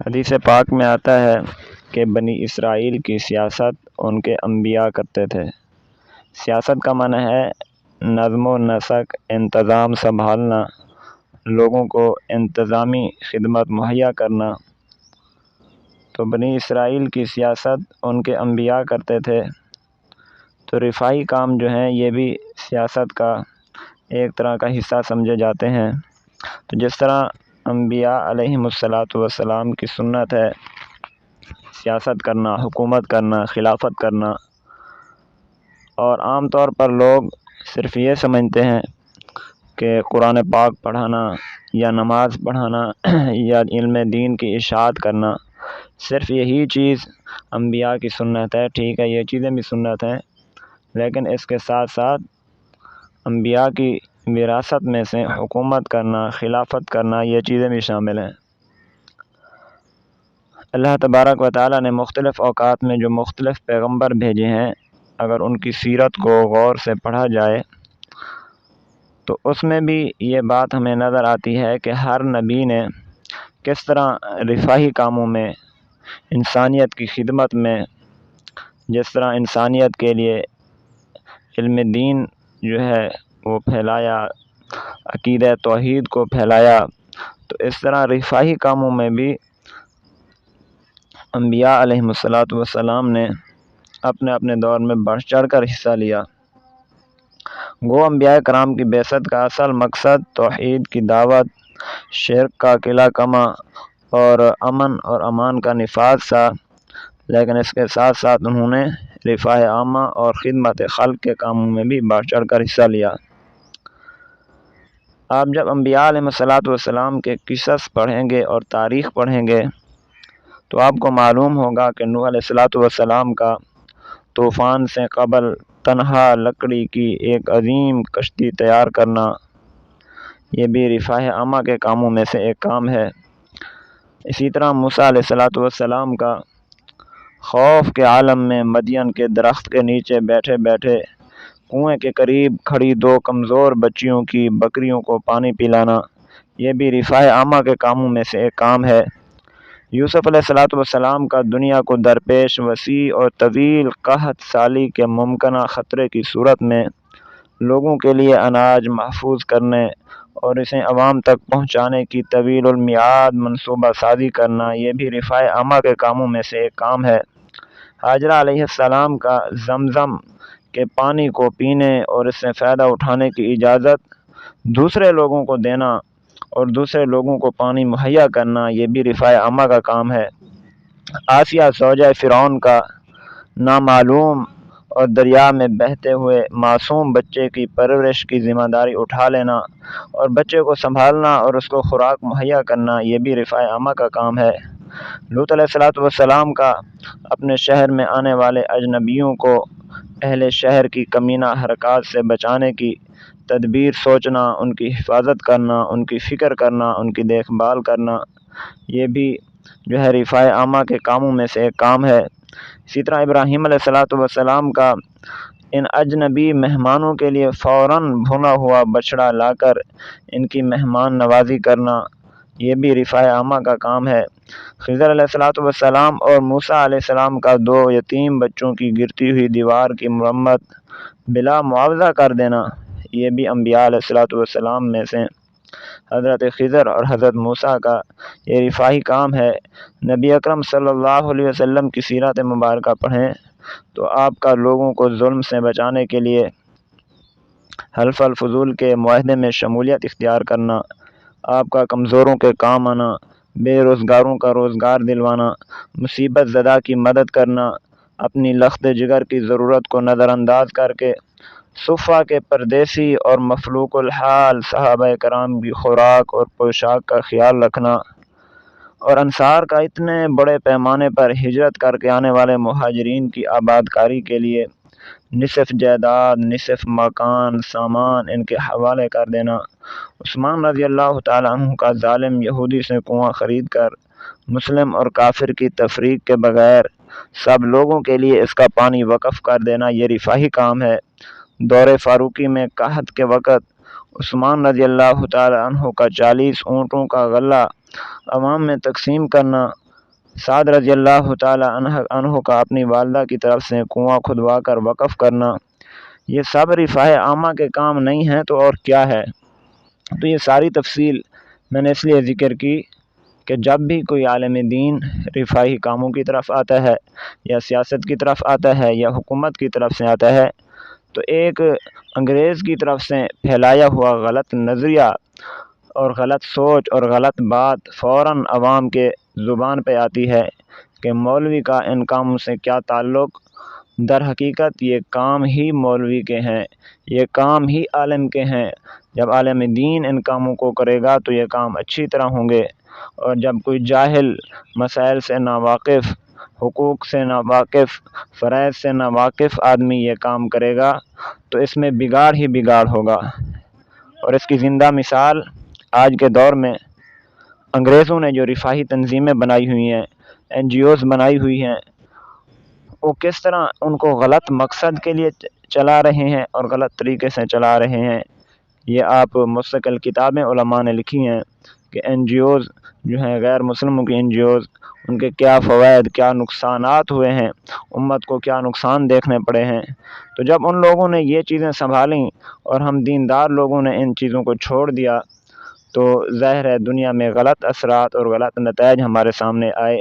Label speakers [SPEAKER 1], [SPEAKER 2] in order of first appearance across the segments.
[SPEAKER 1] حدیث پاک میں آتا ہے کہ بنی اسرائیل کی سیاست ان کے انبیاء کرتے تھے۔ سیاست کا معنی ہے نظم و نسق، انتظام سنبھالنا، لوگوں کو انتظامی خدمت مہیا کرنا۔ تو بنی اسرائیل کی سیاست ان کے انبیاء کرتے تھے۔ تو رفاہی کام جو ہیں یہ بھی سیاست کا ایک طرح کا حصہ سمجھے جاتے ہیں۔ تو جس طرح انبیاء علیہم السلام کی سنت ہے سیاست کرنا، حکومت کرنا، خلافت کرنا، اور عام طور پر لوگ صرف یہ سمجھتے ہیں کہ قرآن پاک پڑھانا یا نماز پڑھانا یا علم دین کی اشاعت کرنا، صرف یہی چیز انبیاء کی سنت ہے۔ ٹھیک ہے، یہ چیزیں بھی سنت ہیں، لیکن اس کے ساتھ ساتھ انبیاء کی وراثت میں سے حکومت کرنا، خلافت کرنا، یہ چیزیں بھی شامل ہیں۔ اللہ تبارک و تعالیٰ نے مختلف اوقات میں جو مختلف پیغمبر بھیجے ہیں، اگر ان کی سیرت کو غور سے پڑھا جائے تو اس میں بھی یہ بات ہمیں نظر آتی ہے کہ ہر نبی نے کس طرح رفاہی کاموں میں، انسانیت کی خدمت میں، جس طرح انسانیت کے لیے علم دین جو ہے وہ پھیلایا، عقیدہ توحید کو پھیلایا، تو اس طرح رفاہی کاموں میں بھی انبیاء علیہم السلام نے اپنے اپنے دور میں بڑھ چڑھ کر حصہ لیا۔ گو انبیاء کرام کی بعثت کا اصل مقصد توحید کی دعوت، شرک کا قلع کما اور امن اور امان کا نفاذ تھا، لیکن اس کے ساتھ ساتھ انہوں نے رفاہ عامہ اور خدمت خلق کے کاموں میں بھی بڑھ چڑھ کر حصہ لیا۔ آپ جب انبیاء علیہم السلام کے قصص پڑھیں گے اور تاریخ پڑھیں گے تو آپ کو معلوم ہوگا کہ نوح علیہ السلام کا طوفان سے قبل تنہا لکڑی کی ایک عظیم کشتی تیار کرنا، یہ بھی رفاہ عامہ کے کاموں میں سے ایک کام ہے۔ اسی طرح موسیٰ علیہ السلام کا خوف کے عالم میں مدین کے درخت کے نیچے بیٹھے بیٹھے کنویں کے قریب کھڑی دو کمزور بچیوں کی بکریوں کو پانی پلانا، یہ بھی رفاہ عامہ کے کاموں میں سے ایک کام ہے۔ یوسف علیہ السلام کا دنیا کو درپیش وسیع اور طویل قحط سالی کے ممکنہ خطرے کی صورت میں لوگوں کے لیے اناج محفوظ کرنے اور اسے عوام تک پہنچانے کی طویل المیعاد منصوبہ سازی کرنا، یہ بھی رفاہ عامہ کے کاموں میں سے ایک کام ہے۔ ہاجرہ علیہ السلام کا زمزم کے پانی کو پینے اور اس سے فائدہ اٹھانے کی اجازت دوسرے لوگوں کو دینا اور دوسرے لوگوں کو پانی مہیا کرنا، یہ بھی رفاہ عامہ کا کام ہے۔ آسیہ زوجہ فرعون کا نامعلوم اور دریا میں بہتے ہوئے معصوم بچے کی پرورش کی ذمہ داری اٹھا لینا اور بچے کو سنبھالنا اور اس کو خوراک مہیا کرنا، یہ بھی رفاہ عامہ کا کام ہے۔ لوط علیہ السلام کا اپنے شہر میں آنے والے اجنبیوں کو اہل شہر کی کمینہ حرکات سے بچانے کی تدبیر سوچنا، ان کی حفاظت کرنا، ان کی فکر کرنا، ان کی دیکھ بھال کرنا، یہ بھی جو ہے رفاہ عامہ کے کاموں میں سے ایک کام ہے۔ اسی طرح ابراہیم علیہ السلام کا ان اجنبی مہمانوں کے لیے فوراً بھنا ہوا بچڑا لا کر ان کی مہمان نوازی کرنا، یہ بھی رفاہ عامہ کا کام ہے۔ خضر علیہ السلام اور موسیٰ علیہ السلام کا دو یتیم بچوں کی گرتی ہوئی دیوار کی مرمت بلا معاوضہ کر دینا، یہ بھی انبیاء علیہ السلام میں سے حضرت خضر اور حضرت موسیٰ کا یہ رفاہی کام ہے۔ نبی اکرم صلی اللہ علیہ وسلم کی سیرت مبارکہ پڑھیں تو آپ کا لوگوں کو ظلم سے بچانے کے لیے حلف الفضول کے معاہدے میں شمولیت اختیار کرنا، آپ کا کمزوروں کے کام آنا، بے روزگاروں کا روزگار دلوانا، مصیبت زدہ کی مدد کرنا، اپنی لخت جگر کی ضرورت کو نظر انداز کر کے صفہ کے پردیسی اور مفلوق الحال صحابہ کرام کی خوراک اور پوشاک کا خیال رکھنا، اور انصار کا اتنے بڑے پیمانے پر ہجرت کر کے آنے والے مہاجرین کی آباد کاری کے لیے نصف جائیداد، نصف مکان، سامان ان کے حوالے کر دینا۔ عثمان رضی اللہ تعالیٰ عنہ کا ظالم یہودی سے کنواں خرید کر مسلم اور کافر کی تفریق کے بغیر سب لوگوں کے لیے اس کا پانی وقف کر دینا، یہ رفاہی کام ہے۔ دور فاروقی میں قحط کے وقت عثمان رضی اللہ تعالیٰ عنہ کا 40 اونٹوں کا غلہ عوام میں تقسیم کرنا سعد رضی اللہ تعالی عنہ کا اپنی والدہ کی طرف سے کنواں کھدوا کر وقف کرنا، یہ سب رفاہ عامہ کے کام نہیں ہیں تو اور کیا ہے؟ تو یہ ساری تفصیل میں نے اس لیے ذکر کی کہ جب بھی کوئی عالم دین رفاہی کاموں کی طرف آتا ہے یا سیاست کی طرف آتا ہے یا حکومت کی طرف سے آتا ہے تو ایک انگریز کی طرف سے پھیلایا ہوا غلط نظریہ اور غلط سوچ اور غلط بات فوراً عوام کے زبان پہ آتی ہے کہ مولوی کا ان کاموں سے کیا تعلق۔ در حقیقت یہ کام ہی مولوی کے ہیں، یہ کام ہی عالم کے ہیں۔ جب عالم دین ان کاموں کو کرے گا تو یہ کام اچھی طرح ہوں گے، اور جب کوئی جاہل، مسائل سے ناواقف، حقوق سے ناواقف، فرائض سے ناواقف آدمی یہ کام کرے گا تو اس میں بگاڑ ہی بگاڑ ہوگا۔ اور اس کی زندہ مثال آج کے دور میں انگریزوں نے جو رفاہی تنظیمیں بنائی ہوئی ہیں، NGOs بنائی ہوئی ہیں، وہ کس طرح ان کو غلط مقصد کے لیے چلا رہے ہیں اور غلط طریقے سے چلا رہے ہیں۔ یہ آپ مستقل کتابیں علماء نے لکھی ہیں کہ NGOs جو ہیں، غیر مسلموں کی NGOs، ان کے کیا فوائد، کیا نقصانات ہوئے ہیں، امت کو کیا نقصان دیکھنے پڑے ہیں۔ تو جب ان لوگوں نے یہ چیزیں سنبھالیں اور ہم دیندار لوگوں نے ان چیزوں کو چھوڑ دیا تو ظاہر ہے دنیا میں غلط اثرات اور غلط نتائج ہمارے سامنے آئے۔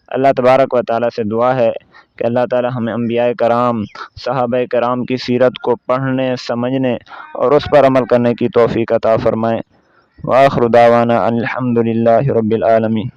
[SPEAKER 1] اللہ تبارک و تعالیٰ سے دعا ہے کہ اللہ تعالیٰ ہمیں انبیاء کرام، صحابہ کرام کی سیرت کو پڑھنے، سمجھنے اور اس پر عمل کرنے کی توفیق عطا فرمائے۔ وآخر دعوانا الحمد للہ رب العالمین۔